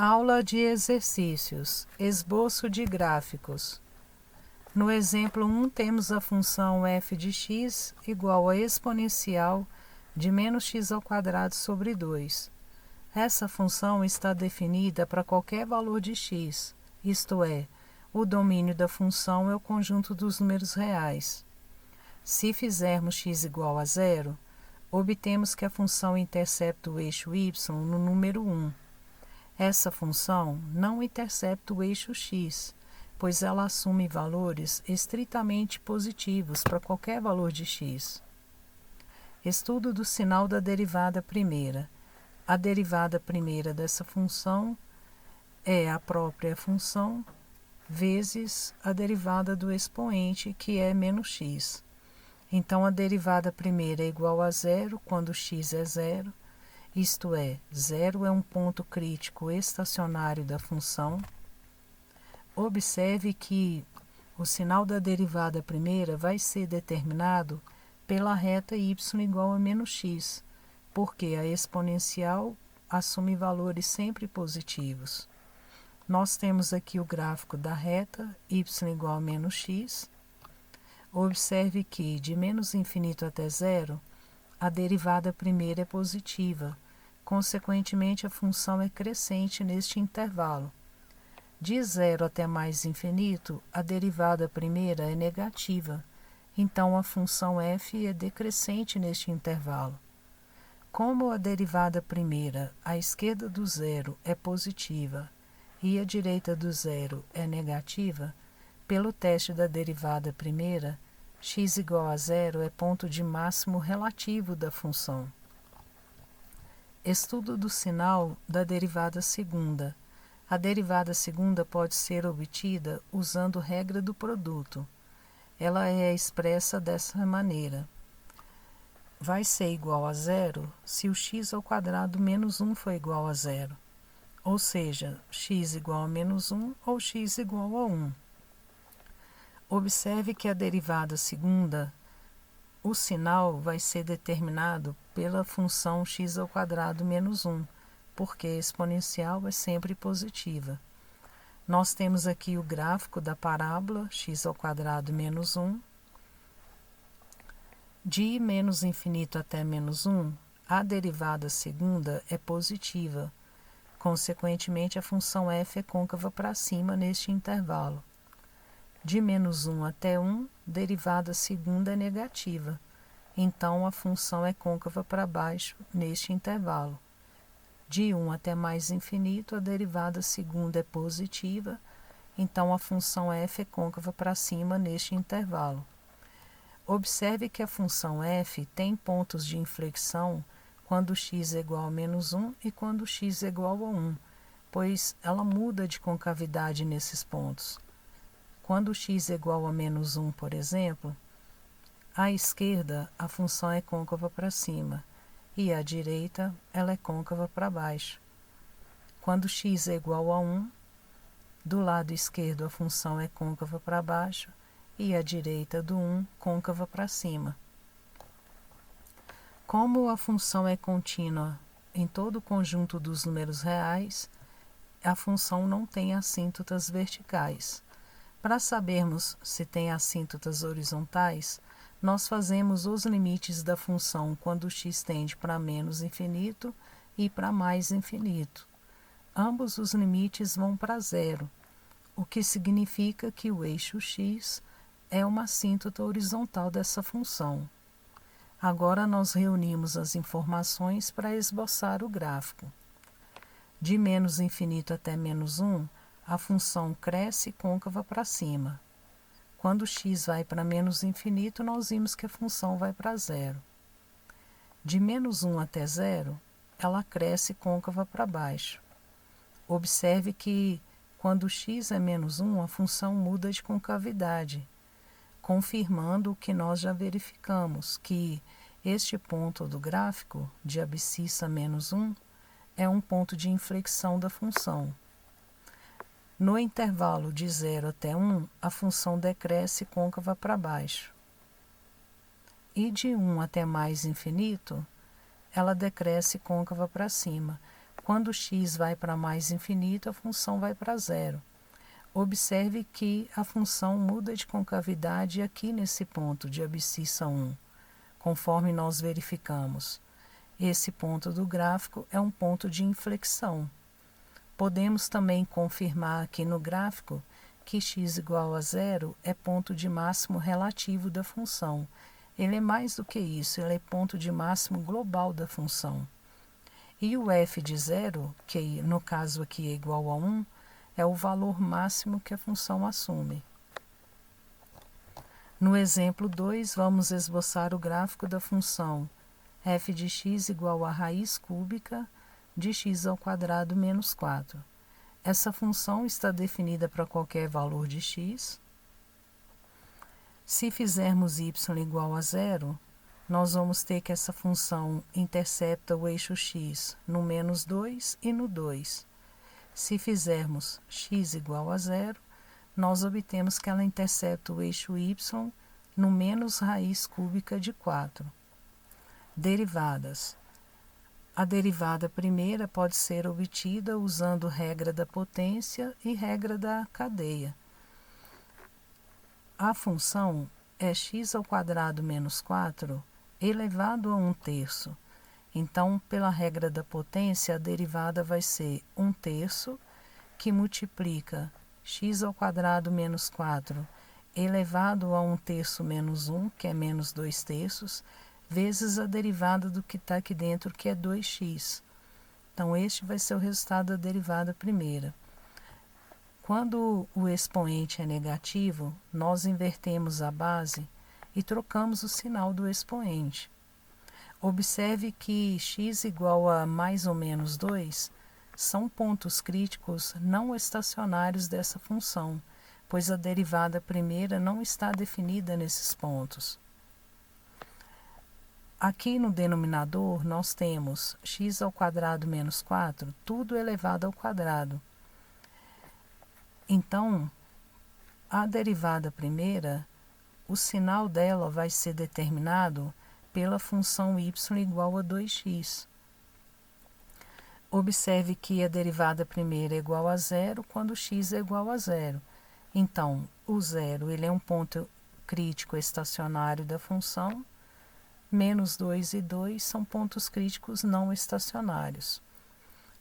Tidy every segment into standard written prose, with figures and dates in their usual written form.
Aula de exercícios. Esboço de gráficos. No exemplo 1, temos a função f de x igual a exponencial de menos x ao quadrado sobre 2. Essa função está definida para qualquer valor de x, isto é, o domínio da função é o conjunto dos números reais. Se fizermos x igual a 0, obtemos que a função intercepta o eixo y no número 1. Essa função não intercepta o eixo x, pois ela assume valores estritamente positivos para qualquer valor de x. Estudo do sinal da derivada primeira. A derivada primeira dessa função é a própria função vezes a derivada do expoente, que é menos x. Então, a derivada primeira é igual a zero quando x é zero. Isto é, 0 é um ponto crítico estacionário da função. Observe que o sinal da derivada primeira vai ser determinado pela reta y igual a menos x, porque a exponencial assume valores sempre positivos. Nós temos aqui o gráfico da reta y igual a menos x. Observe que de menos infinito até zero, a derivada primeira é positiva. Consequentemente, a função é crescente neste intervalo. De 0 até mais infinito, a derivada primeira é negativa. Então, a função f é decrescente neste intervalo. Como a derivada primeira, à esquerda do zero, é positiva e à direita do zero é negativa, pelo teste da derivada primeira, x igual a zero é ponto de máximo relativo da função. Estudo do sinal da derivada segunda. A derivada segunda pode ser obtida usando regra do produto. Ela é expressa dessa maneira. Vai ser igual a zero se o x ao quadrado menos 1 for igual a zero. Ou seja, x igual a menos 1 ou x igual a 1. Observe que a derivada segunda, o sinal vai ser determinado pela função x ao quadrado menos 1, porque a exponencial é sempre positiva. Nós temos aqui o gráfico da parábola x ao quadrado menos 1. De menos infinito até menos 1, a derivada segunda é positiva. Consequentemente, a função f é côncava para cima neste intervalo. De menos 1 até 1, derivada segunda é negativa. Então, a função é côncava para baixo neste intervalo. De 1 até mais infinito, a derivada segunda é positiva. Então, a função f é côncava para cima neste intervalo. Observe que a função f tem pontos de inflexão quando x é igual a menos 1 e quando x é igual a 1, pois ela muda de concavidade nesses pontos. Quando x é igual a menos 1, por exemplo, à esquerda a função é côncava para cima e à direita ela é côncava para baixo. Quando x é igual a 1, do lado esquerdo a função é côncava para baixo e à direita do 1 côncava para cima. Como a função é contínua em todo o conjunto dos números reais, a função não tem assíntotas verticais. Para sabermos se tem assíntotas horizontais, nós fazemos os limites da função quando x tende para menos infinito e para mais infinito. Ambos os limites vão para zero, o que significa que o eixo x é uma assíntota horizontal dessa função. Agora nós reunimos as informações para esboçar o gráfico. De menos infinito até menos 1, a função cresce côncava para cima. Quando x vai para menos infinito, nós vimos que a função vai para zero. De menos 1 até zero, ela cresce côncava para baixo. Observe que quando x é menos 1, a função muda de concavidade, confirmando o que nós já verificamos, que este ponto do gráfico, de abscissa menos 1, é um ponto de inflexão da função. No intervalo de 0 até 1, a função decresce côncava para baixo. E de 1 até mais infinito, ela decresce côncava para cima. Quando x vai para mais infinito, a função vai para zero. Observe que a função muda de concavidade aqui nesse ponto de abscissa 1, conforme nós verificamos. Esse ponto do gráfico é um ponto de inflexão. Podemos também confirmar aqui no gráfico que x igual a zero é ponto de máximo relativo da função. Ele é mais do que isso, ele é ponto de máximo global da função. E o f de zero, que no caso aqui é igual a 1, é o valor máximo que a função assume. No exemplo 2, vamos esboçar o gráfico da função f de x igual a raiz cúbica de x ao quadrado menos 4. Essa função está definida para qualquer valor de x. Se fizermos y igual a zero, nós vamos ter que essa função intercepta o eixo x no menos 2 e no 2. Se fizermos x igual a zero, nós obtemos que ela intercepta o eixo y no menos raiz cúbica de 4. Derivadas. A derivada primeira pode ser obtida usando regra da potência e regra da cadeia. A função é x ao quadrado menos 4 elevado a 1/3. Então, pela regra da potência, a derivada vai ser 1/3, que multiplica x ao quadrado menos 4 elevado a 1/3 menos 1, que é menos 2/3, vezes a derivada do que está aqui dentro, que é 2x. Então, este vai ser o resultado da derivada primeira. Quando o expoente é negativo, nós invertemos a base e trocamos o sinal do expoente. Observe que x igual a mais ou menos 2 são pontos críticos não estacionários dessa função, pois a derivada primeira não está definida nesses pontos. Aqui no denominador nós temos x ao quadrado menos 4, tudo elevado ao quadrado. Então, a derivada primeira, o sinal dela vai ser determinado pela função y igual a 2x. Observe que a derivada primeira é igual a zero quando x é igual a zero. Então, o zero ele é um ponto crítico estacionário da função, menos 2 e 2 são pontos críticos não estacionários.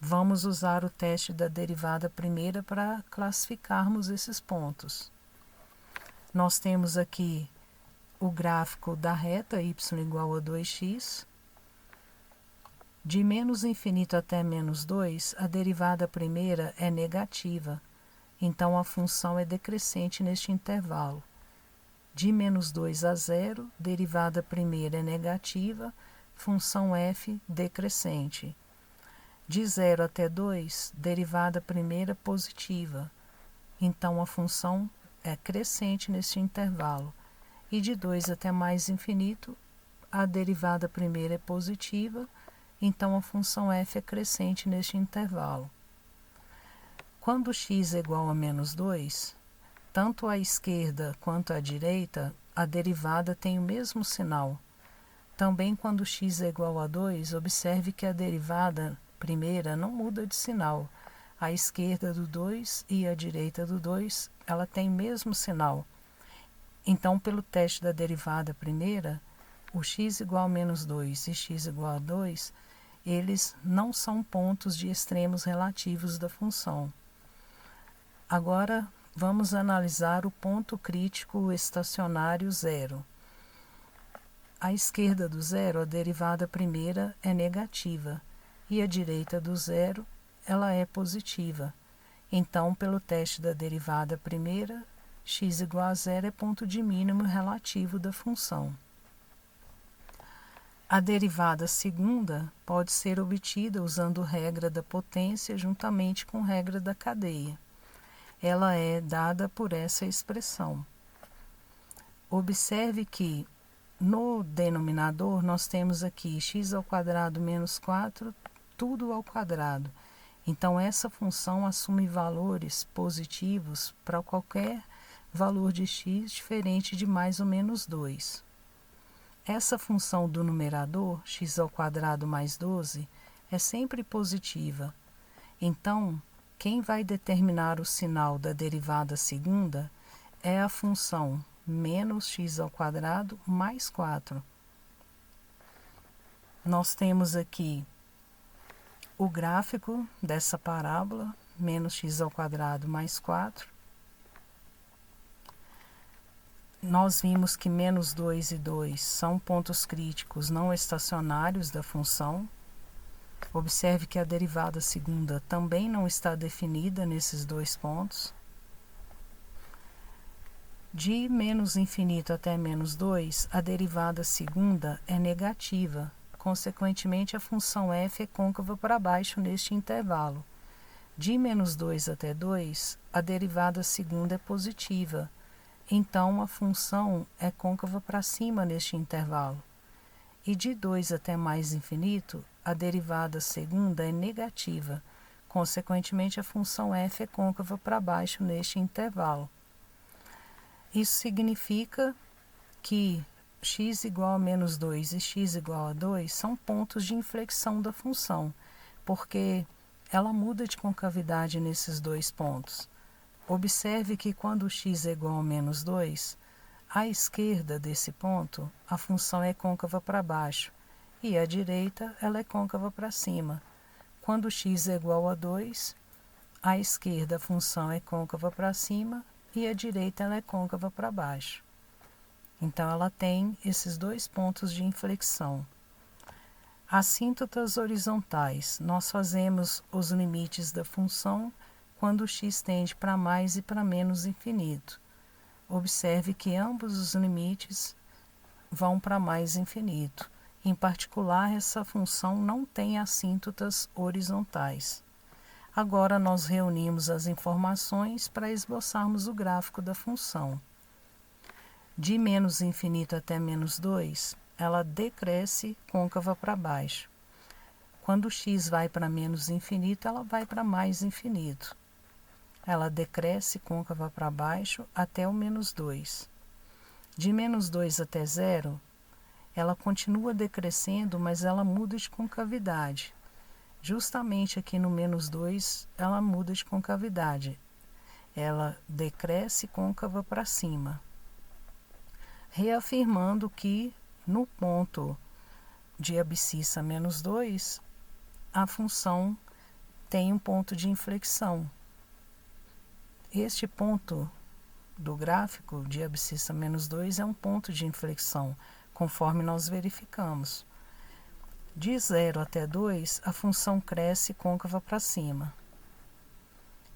Vamos usar o teste da derivada primeira para classificarmos esses pontos. Nós temos aqui o gráfico da reta y igual a 2x. De menos infinito até menos 2, a derivada primeira é negativa, então a função é decrescente neste intervalo. De menos 2 a 0, derivada primeira é negativa, função f decrescente. De 0 até 2, derivada primeira positiva, então a função é crescente neste intervalo. E de 2 até mais infinito, a derivada primeira é positiva, então a função f é crescente neste intervalo. Quando x é igual a menos 2, tanto à esquerda quanto à direita, a derivada tem o mesmo sinal. Também quando x é igual a 2, observe que a derivada primeira não muda de sinal. À esquerda do 2 e à direita do 2, ela tem o mesmo sinal. Então, pelo teste da derivada primeira, o x igual a menos 2 e x igual a 2, eles não são pontos de extremos relativos da função. Agora, vamos analisar o ponto crítico estacionário zero. À esquerda do zero, a derivada primeira é negativa, e à direita do zero, ela é positiva. Então, pelo teste da derivada primeira, x igual a zero é ponto de mínimo relativo da função. A derivada segunda pode ser obtida usando regra da potência juntamente com regra da cadeia. Ela é dada por essa expressão. Observe que no denominador nós temos aqui x ao quadrado menos 4, tudo ao quadrado. Então, essa função assume valores positivos para qualquer valor de x diferente de mais ou menos 2. Essa função do numerador, x ao quadrado mais 12, é sempre positiva. Então, quem vai determinar o sinal da derivada segunda é a função menos x² mais 4. Nós temos aqui o gráfico dessa parábola, menos x² mais 4. Nós vimos que menos 2 e 2 são pontos críticos não estacionários da função. Observe que a derivada segunda também não está definida nesses dois pontos. De menos infinito até menos 2, a derivada segunda é negativa. Consequentemente, a função f é côncava para baixo neste intervalo. De menos 2 até 2, a derivada segunda é positiva. Então, a função é côncava para cima neste intervalo. E de 2 até mais infinito, a derivada segunda é negativa. Consequentemente, a função f é côncava para baixo neste intervalo. Isso significa que x igual a menos 2 e x igual a 2 são pontos de inflexão da função, porque ela muda de concavidade nesses dois pontos. Observe que quando x é igual a menos 2, à esquerda desse ponto, a função é côncava para baixo, e à direita ela é côncava para cima. Quando x é igual a 2, à esquerda a função é côncava para cima, e à direita ela é côncava para baixo. Então, ela tem esses dois pontos de inflexão. Assíntotas horizontais. Nós fazemos os limites da função quando x tende para mais e para menos infinito. Observe que ambos os limites vão para mais infinito. Em particular, essa função não tem assíntotas horizontais. Agora, nós reunimos as informações para esboçarmos o gráfico da função. De menos infinito até menos 2, ela decresce côncava para baixo. Quando x vai para menos infinito, ela vai para mais infinito. Ela decresce côncava para baixo até o menos 2. De menos 2 até 0, ela continua decrescendo, mas ela muda de concavidade. Justamente aqui no menos 2, ela muda de concavidade. Ela decresce côncava para cima. Reafirmando que no ponto de abscissa menos 2, a função tem um ponto de inflexão. Este ponto do gráfico de abscissa menos 2 é um ponto de inflexão, conforme nós verificamos. De 0 até 2, a função cresce côncava para cima.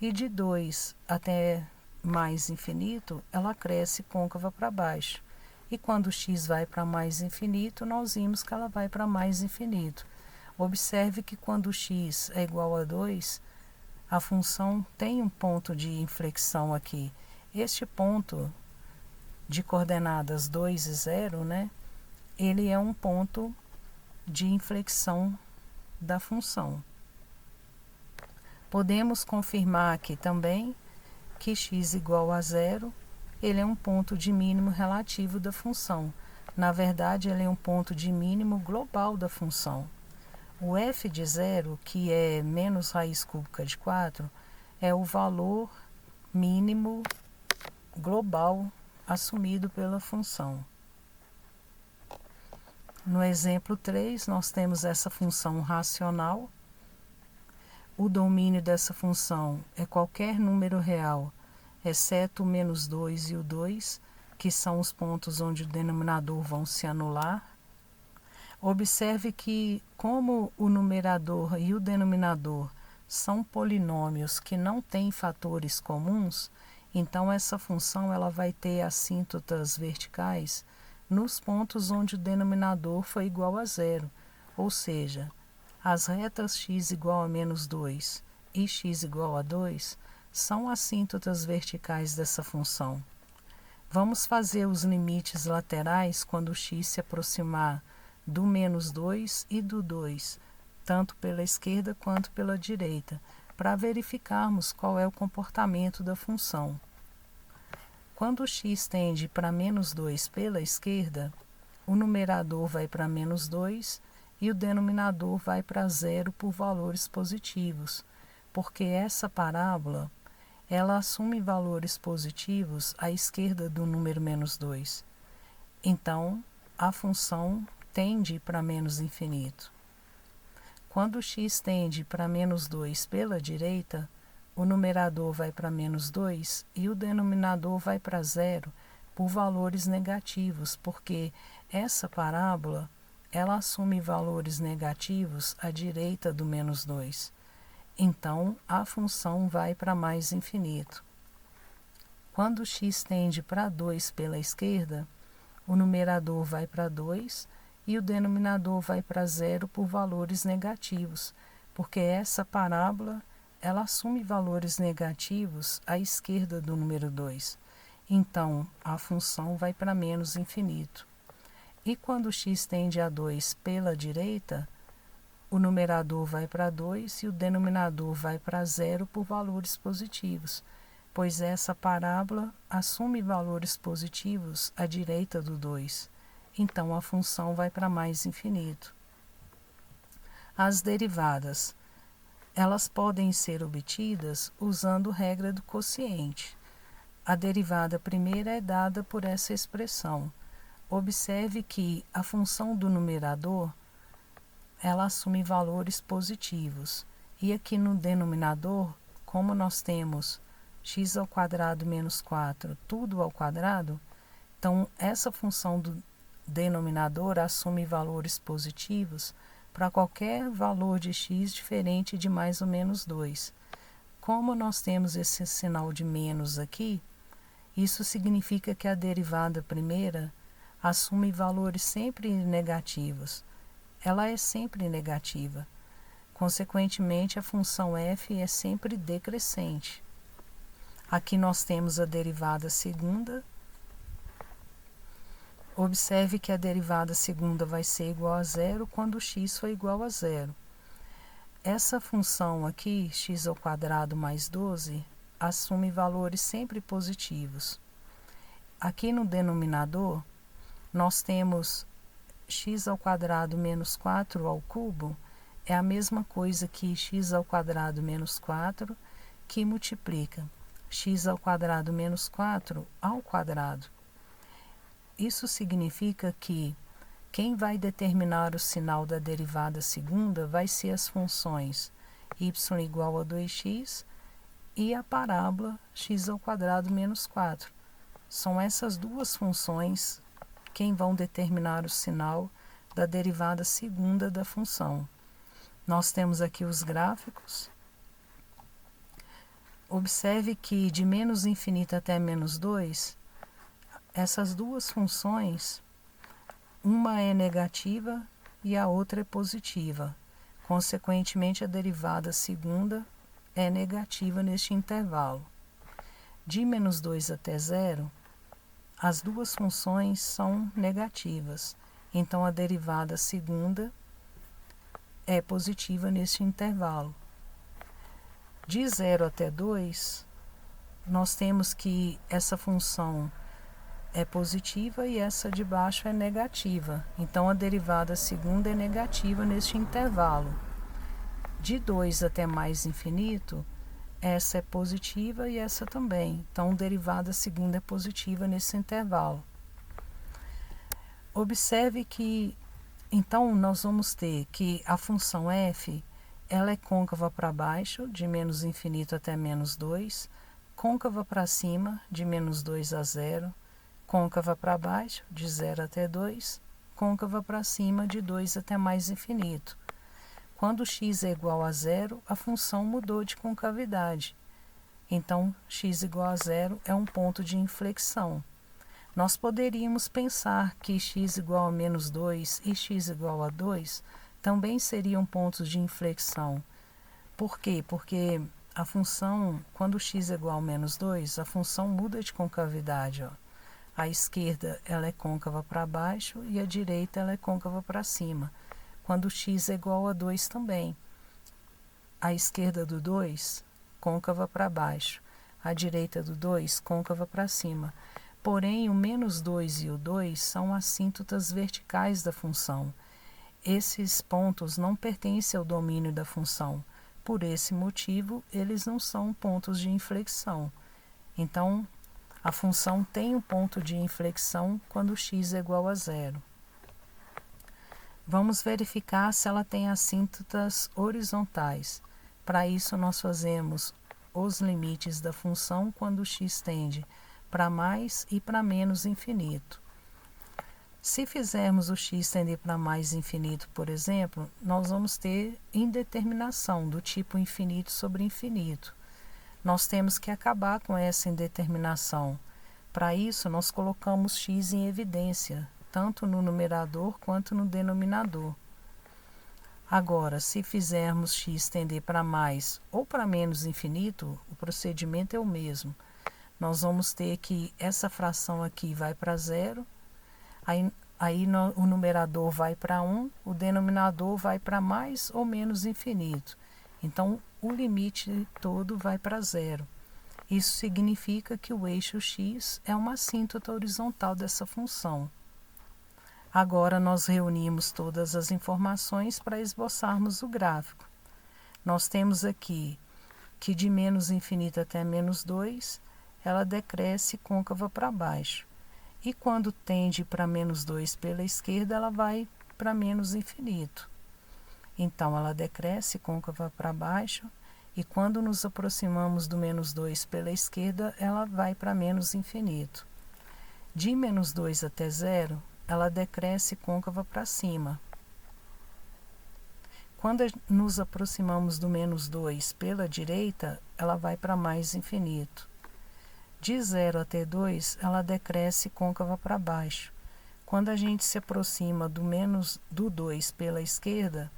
E de 2 até mais infinito, ela cresce côncava para baixo. E quando x vai para mais infinito, nós vimos que ela vai para mais infinito. Observe que quando x é igual a 2, a função tem um ponto de inflexão aqui. Este ponto de coordenadas 2 e 0, ele é um ponto de inflexão da função. Podemos confirmar aqui também que x igual a 0, ele é um ponto de mínimo relativo da função. Na verdade, ele é um ponto de mínimo global da função. O f de 0, que é menos raiz cúbica de 4, é o valor mínimo global assumido pela função. No exemplo 3, nós temos essa função racional. O domínio dessa função é qualquer número real, exceto o menos 2 e o 2, que são os pontos onde o denominador vão se anular. Observe que, como o numerador e o denominador são polinômios que não têm fatores comuns, então essa função ela vai ter assíntotas verticais nos pontos onde o denominador foi igual a 0, ou seja, as retas x igual a menos 2 e x igual a 2 são assíntotas verticais dessa função. Vamos fazer os limites laterais quando x se aproximar do menos 2 e do 2, tanto pela esquerda quanto pela direita, para verificarmos qual é o comportamento da função. Quando x tende para menos 2 pela esquerda, o numerador vai para menos 2 e e o denominador vai para zero por valores positivos, porque essa parábola ela assume valores positivos à esquerda do número menos 2. Então, a função tende para menos infinito. Quando x tende para menos 2 pela direita, o numerador vai para menos 2 e o denominador vai para zero por valores negativos, porque essa parábola ela assume valores negativos à direita do menos 2. Então, a função vai para mais infinito. Quando x tende para 2 pela esquerda, o numerador vai para 2 e o denominador vai para zero por valores negativos, porque essa parábola ela assume valores negativos à esquerda do número 2. Então, a função vai para menos infinito. E quando x tende a 2 pela direita, o numerador vai para 2 e o denominador vai para zero por valores positivos, pois essa parábola assume valores positivos à direita do 2. Então, a função vai para mais infinito. As derivadas. Elas podem ser obtidas usando regra do quociente. A derivada primeira é dada por essa expressão. Observe que a função do numerador ela assume valores positivos. E aqui no denominador, como nós temos x ao quadrado menos 4, tudo ao quadrado, então essa função do denominador assume valores positivos para qualquer valor de x diferente de mais ou menos 2. Como nós temos esse sinal de menos aqui, isso significa que a derivada primeira assume valores sempre negativos. Ela é sempre negativa. Consequentemente, a função f é sempre decrescente. Aqui nós temos a derivada segunda. Observe que a derivada segunda vai ser igual a zero quando x for igual a zero. Essa função aqui, x ao quadrado mais 12, assume valores sempre positivos. Aqui no denominador, nós temos x ao quadrado menos 4 ao cubo, é a mesma coisa que x ao quadrado menos 4, que multiplica x ao quadrado menos 4 ao quadrado. Isso significa que quem vai determinar o sinal da derivada segunda vai ser as funções y igual a 2x e a parábola x ao quadrado menos 4. São essas duas funções quem vão determinar o sinal da derivada segunda da função. Nós temos aqui os gráficos. Observe que de menos infinito até menos 2, essas duas funções, uma é negativa e a outra é positiva. Consequentemente, a derivada segunda é negativa neste intervalo. De menos 2 até zero, as duas funções são negativas. Então, a derivada segunda é positiva neste intervalo. De 0 até 2, nós temos que essa função é positiva e essa de baixo é negativa. Então, a derivada segunda é negativa neste intervalo. De 2 até mais infinito, essa é positiva e essa também. Então, a derivada segunda é positiva nesse intervalo. Observe que, então, nós vamos ter que a função f, ela é côncava para baixo, de menos infinito até menos 2, côncava para cima, de menos 2 a 0, côncava para baixo, de 0 até 2, côncava para cima, de 2 até mais infinito. Quando x é igual a 0, a função mudou de concavidade. Então, x igual a 0 é um ponto de inflexão. Nós poderíamos pensar que x igual a menos 2 e x igual a 2 também seriam pontos de inflexão. Por quê? Porque a função, quando x é igual a menos 2, a função muda de concavidade. Ó. A esquerda ela é côncava para baixo e a direita ela é côncava para cima. Quando x é igual a 2 também. A esquerda do 2, côncava para baixo. A direita do 2, côncava para cima. Porém, o menos 2 e o 2 são assíntotas verticais da função. esses pontos não pertencem ao domínio da função. Por esse motivo, eles não são pontos de inflexão. Então, a função tem um ponto de inflexão quando x é igual a zero. Vamos verificar se ela tem assíntotas horizontais. Para isso, nós fazemos os limites da função quando x tende para mais e para menos infinito. Se fizermos o x tender para mais infinito, por exemplo, nós vamos ter indeterminação do tipo infinito sobre infinito. Nós temos que acabar com essa indeterminação. Para isso, nós colocamos x em evidência, tanto no numerador quanto no denominador. Agora, se fizermos x tender para mais ou para menos infinito, o procedimento é o mesmo. Nós vamos ter que essa fração aqui vai para zero, o numerador vai para 1, o denominador vai para mais ou menos infinito. Então, o limite todo vai para zero. Isso significa que o eixo x é uma assíntota horizontal dessa função. Agora, nós reunimos todas as informações para esboçarmos o gráfico. Nós temos aqui que de menos infinito até menos 2, ela decresce côncava para baixo. E quando tende para menos 2 pela esquerda, ela vai para menos infinito. Então, ela decresce côncava para baixo, e quando nos aproximamos do menos 2 pela esquerda, ela vai para menos infinito. De menos 2 até zero, ela decresce côncava para cima. Quando nos aproximamos do menos 2 pela direita, ela vai para mais infinito. De 0 até 2, ela decresce côncava para baixo. Quando a gente se aproxima do 2 pela esquerda,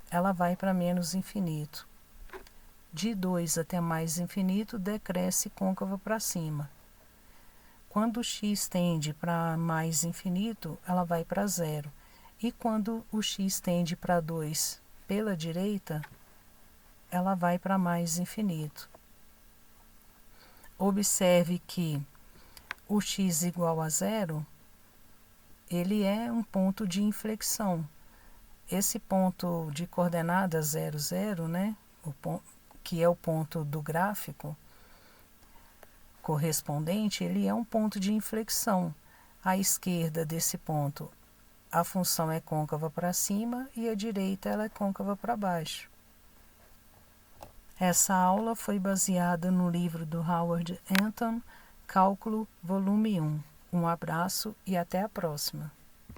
ela vai para menos infinito. De 2 até mais infinito, decresce côncava para cima. Quando o x tende para mais infinito, ela vai para zero. E quando o x tende para 2 pela direita, ela vai para mais infinito. Observe que o x igual a zero, ele é um ponto de inflexão. Esse ponto de coordenada 0, 0, né, que é o ponto do gráfico correspondente, ele é um ponto de inflexão. À esquerda desse ponto, a função é côncava para cima e à direita ela é côncava para baixo. Essa aula foi baseada no livro do Howard Anton, Cálculo, volume 1. Um abraço e até a próxima.